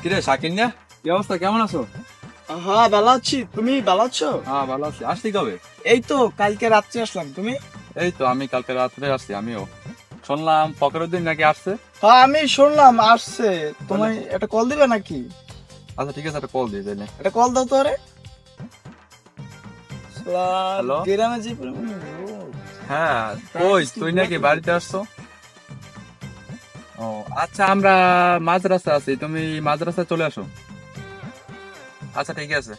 কিরে শাকিন না, কি অবস্থা, কেমন আছো? হ্যাঁ ভালো আছি, তুমি ভালো আছো? হ্যাঁ ভালো আছি। আসলি কবে? এই তো কালকে রাত্রে আসলাম। তুমি? এই তো আমি কালকে রাত্রে আসছি। আমিও শুনলাম ফকরুদ্দিন নাকি আসছে। হ্যাঁ আমি শুনলাম আসছে। তোমায় একটা কল দিবে নাকি? আচ্ছা ঠিক আছে, একটা কল দিয়ে তাইলে। একটা কল দাও তো। আরে হ্যালো। গ্রামে যে পরিমাণে রোদ। হ্যাঁ কই তুই নাকি বাড়িতে আসছো? ও আচ্ছা, আমরা মাদ্রাসা আছি, তুমি মাদ্রাসা চলে আসো। আচ্ছা ঠিক আছে।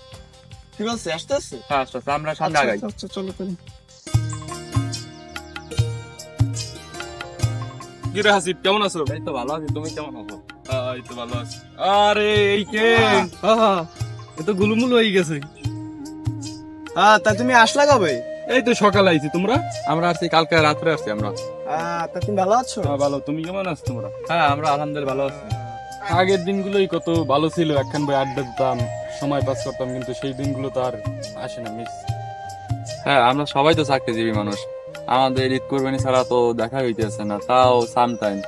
ঠিক আছে, আসতে আসছে। হ্যাঁ আচ্ছা আচ্ছা, আমরা সামনে আচ্ছা আগাই। আচ্ছা, আচ্ছা, চলো চলো। কি রে হাসিব, কেমন আছো? এই তো ভালো আছি, তুমি কেমন আছো? এই তো ভালো আছি। আরে এই কে? এ তো গুলুমুলু হয়ে গেছে। হ্যাঁ তা তুমি আসলা কবে? এই তো সকালে আইছি। তোমরা? আমরা আসছি কালকে রাত্রে আসছি আমরা। তা তুমি ভালো আছো? ভালো। তুমি কেমন আছো তোমরা? হ্যাঁ আমরা আলহামদুলিল্লাহ ভালো আছি। আগের দিনগুলোই কত ভালো ছিল, একখান বই আড্ডা দিতাম, সময় পাস করতাম, কিন্তু সেই দিনগুলো তো আর আসে না। মিস। হ্যাঁ আমরা সবাই তো চাকরিজীবী মানুষ, আমাদের ঈদ কোরবানি ছাড়া তো দেখা হইতেছে না, তাও সামটাইম।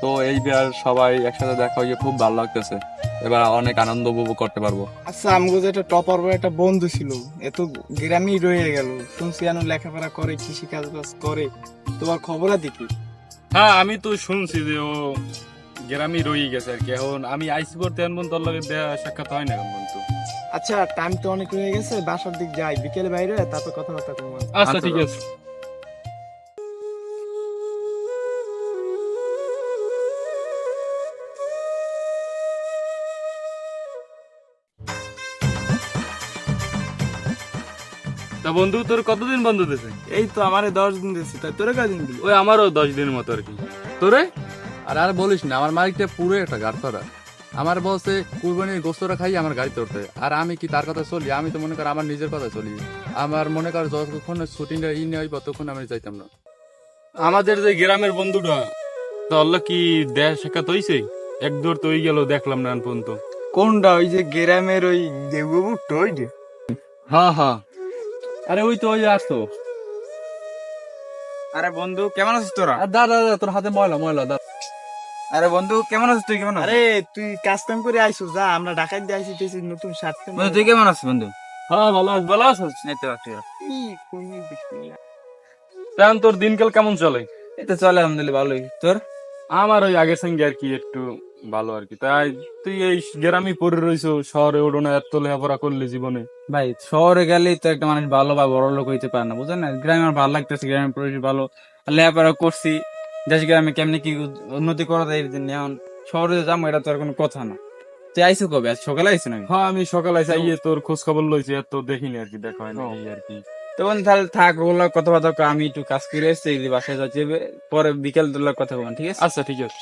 তো এইবার সবাই একসাথে দেখা হইয়ে খুব ভালো লাগতেছে। এবার অনেক আনন্দ উপভোগ করতে পারবো। আচ্ছা আমগো যে একটা টপার বয় একটা বন্ধু ছিল, এত গ্রামেই রয়ে গেল। শুনছি আনু লেখাপড়া করে, কৃষি কাজ বাজ করে। তোমার খবর আছে কি? হ্যাঁ আমি তো শুনছি যে ও গ্রামই রয়ে গেছে আর কি। এখন আমি আইসি করতে এমন তোর লগে দেখা সাক্ষাৎ হয় না এখন পর্যন্ত। আচ্ছা টাইম তো অনেক হয়ে গেছে, বাসার দিক যাই, বিকেলে বাইরে তারপর কথাবার্তা করবো। আচ্ছা ঠিক আছে। তা বন্ধু, তোর কতদিন বন্ধ দিয়েছে? এই তো আমারে 10 দিন দিয়েছি, তাই তোরে কয়দিন দিল? ওই আমারও 10 দিনের মতো আর কি। তোরে? আর বলিস না, আমার মালিকটা পুরো একটা গাড়তরা। আমার বলছে কুরবানির গোস্তরা খাই আমার গাড়িতে উঠতে, আর আমি কি তার কথা চলি? আমি তো মনে কর আমার নিজের কথা চলি। আমার মনে কর যতক্ষণ শুটিংটা নেই ততক্ষণ আমি যাইতাম না। আমাদের যে গ্রামের বন্ধুটা, তা আল্লাহ কি দেহ সাক্ষাৎ হইছে? এক দূর তো হয়ে গেল, দেখলাম না এখন পর্যন্ত। কোনটা? ওই যে গ্রামের ওই দেববাবু ওই যে? হ্যাঁ হ্যাঁ, আরে ওই তো ওই আসতো। আরে বন্ধু কেমন আছিস তোরা? আর দাদা দাদা, তোর হাতে ময়লা ময়লা দাদা। আরে বন্ধু কেমন আছিস? তুই কেমন আছিস? আরে তুই কাজ কাম করে আইছো, যা আমরা ঢাকায় দিয়ে আইছি, তুই নতুন শার্ট বন্ধু। তুই কেমন আছিস বন্ধু? হ্যাঁ ভালো আছিস, ভালো আছিস? এই তো আছি। তেমন তোর দিনকাল কেমন চলে? এই তো চলে আলহামদুলিল্লাহ, ভালোই। তোর? আমার ওই আগের সঙ্গে আর কি, একটু ভালো আর কি। তাই তুই এই গ্রামে পড়ে রইছো, শহরে ওঠো না, এত লেখাপড়া করলে জীবনে। ভাই শহরে গেলেই তো একটা মানুষ ভালো বা বড় লোক হইতে পারে না, বুঝলেন না? গ্রামে আমার ভালো লাগতেছে, গ্রামের পরিবেশ ভালো, লেখাপড়া করছি। দেশ গ্রামে কেমনি কি উন্নতি করা যায় এই জন্য। এখন শহরে যাবো এটা তো আর কোনো কথা না। তুই আইসো কবে? আজ সকালে আইসো নাকি? হ্যাঁ আমি সকালে আইয়ে তোর খোঁজ খবর লইছি, এত দেখিনি আর কি, দেখা হয় না এই আর কি। তখন তাহলে থাক, ওগুলো কথাবার্তা কর, আমি একটু কাজ করে এসছি, বাসায় যাচ্ছি, পরে বিকেল তোলার কথা বলবেন, ঠিক আছে? আচ্ছা ঠিক আছে।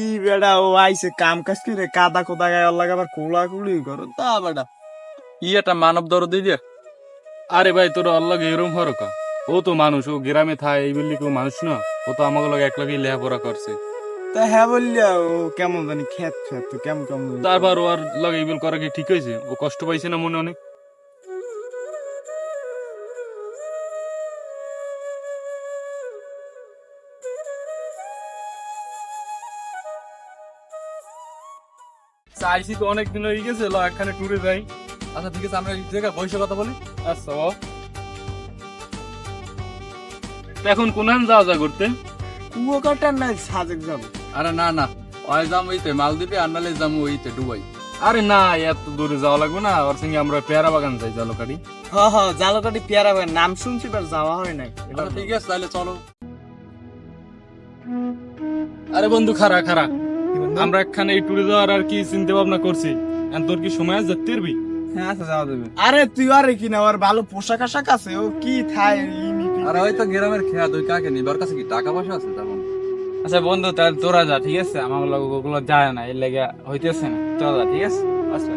ই বেটা ও আইছে কাম কাজ করে, কাদা কোদা গায়ে লাগে, আবার কোলা কুলি করো তা বেটা। কি একটা মানব দরদ দিয়ে। আরে ভাই, তোর আল্লাহ এরম হরকা। ও তো মানুষ, ও গ্রামে থাকে, এই বললি কেউ মানুষ না। ও তো আমাকে লগে এক লগে লেখাপড়া করছে। তা হ্যাঁ বললিয়া ও কেমন জানি খেত খেত তো কেমন কেমন। তারপর ও আর লগে এই করা কি ঠিক হয়েছে? ও কষ্ট পাইছে না মনে অনেক? চাইছি তো অনেক দিন হয়ে গেছে, ল একখানে ট্যুরে যাই। আচ্ছা ঠিক আছে, আমরা এই জায়গায় বসে কথা বলি। আচ্ছা ও এখন কোনখান যাওয়া যা করতে? কুয়াকাটার না সাজেক যাবো। আরে না না, ওই যাম ওইতে মালদ্বীপে, আর নালে যাম ওইতে দুবাই। আরে না, এত দূরে যাওয়া লাগবে না। ওর সঙ্গে আমরা পেয়ারা বাগান যাই, জালকাটি। হ্যাঁ হ্যাঁ, জালকাটি পেয়ারা ভাই নাম শুনছি, বাট যাওয়া হয় নাই। আচ্ছা ঠিক আছে তাহলে চলো। আরে বন্ধু খারা খারা, আমরা একখানে এই ট্যুরে যাওয়ার আর কি চিন্তা ভাবনা করছি। এখন তোর কি সময় আছে, যেতে পারবি? হ্যাঁ আচ্ছা যাওয়া যাবে। আরে তুই আরে কি না, ওর ভালো পোশাক আশাক আছে, ও কি থাই আর হয়তো গ্রামের খেয়া তুই কাকে নিবি? ওর কাছে কি টাকা পয়সা আছে তেমন? আচ্ছা বন্ধু তাহলে তোরা যা, ঠিক আছে? আমার লোক ওগুলো যায় না, এর লেগে হইতেছে না, তোরা যা, ঠিক আছে? আচ্ছা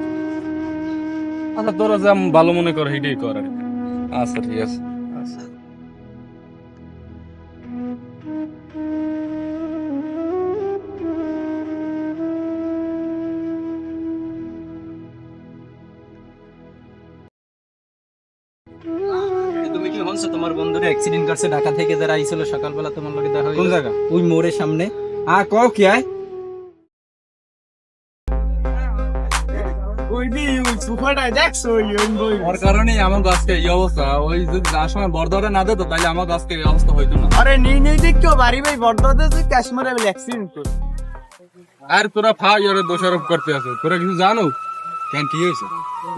আচ্ছা, তোরা যা ভালো মনে কর সেটাই কর আর কি। আচ্ছা ঠিক আছে। তুমি কি হনছো তোমার বন্ধুরা অ্যাক্সিডেন্ট করছে ঢাকা থেকে, যারা আইছিল সকালবেলা তোমার লগে দেখা হইলো? কোন জায়গা? ওই মোড়ের সামনে। হ্যাঁ কও কি আয় ওই দি ওই সোফাটা দেখছো ওই বই ওর কারণেই আমার আজকে এই অবস্থা। ওই যদি যার সময় বর্ধমানে না দিত তাহলে আমার আজকে এই অবস্থা হইতো না। আরে নেই দেখো বাড়ি ভাই বর্ধমানে যে কাশ্মীরে অ্যাক্সিডেন্ট করে আর তোরা ফাই ওরে দোষারোপ করতে আছো, তোরা কিছু জানো? কেন কি হয়েছে?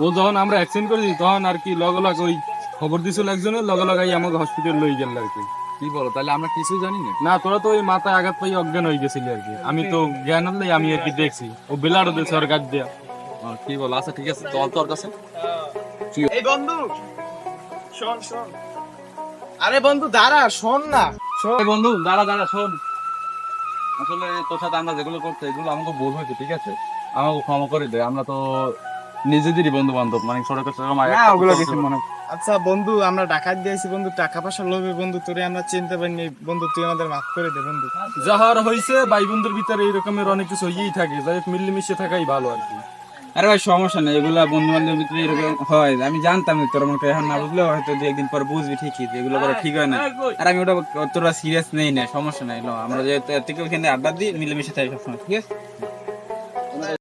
ও যখন আমরা অ্যাক্সিডেন্ট করেছি তখন আর কি লগে লগে ওই খবর দিছিল একজনের, লগে লগে আমাকে হসপিটাল লই গেল আর কি। কি বলো, তাহলে আমরা কিছু জানি না? না তোরা তো ওই মাথায় আঘাত পাই অজ্ঞান হয়ে গেছিলি আর কি। আমি তো জ্ঞান হলেই আমি আর কি দেখছি ও বেলাড়ও দিয়েছে ওর গাছ দিয়া। কি বলো? আচ্ছা ঠিক আছে, চল তোর কাছে। এই বন্ধু শোন শোন আরে বন্ধু দাঁড়া শোন না এই বন্ধু দাঁড়া দাঁড়া, শোন। আসলে তোর সাথে আমরা যেগুলো করতে, এগুলো আমাকে ভুল হয়েছে, ঠিক আছে? আমাকে ক্ষমা করে দে। আমরা তো নিজেদেরই বন্ধু বান্ধব, মানে ছোট না ওগুলো কিছু মনে আচ্ছা বন্ধু আমরা ডাকাত দিয়েছি বন্ধু, টাকা পয়সা লোভে বন্ধু তোরে আমরা চিনতে পারিনি বন্ধু, তুই আমাদের মাফ করে দে বন্ধু। যাহার হয়েছে ভাই বন্ধুর ভিতরে এই রকমের অনেক কিছু হয়েই থাকে, যাই হোক মিলেমিশে থাকাই ভালো আর কি। আরে ভাই সমস্যা নেই, এগুলা বন্ধু বান্ধবের ভিতরে এরকম হয়। আমি জানতাম যে তোর মতো এখন না বুঝলেও হয়তো দু একদিন পর বুঝবি ঠিকই যে এগুলো করা ঠিক হয় না। আর আমি ওটা তোরা সিরিয়াস নেই না, সমস্যা নাই। আমরা যেহেতু থেকে ওখানে আড্ডা দিই, মিলেমিশে থাকি সবসময়, ঠিক আছে?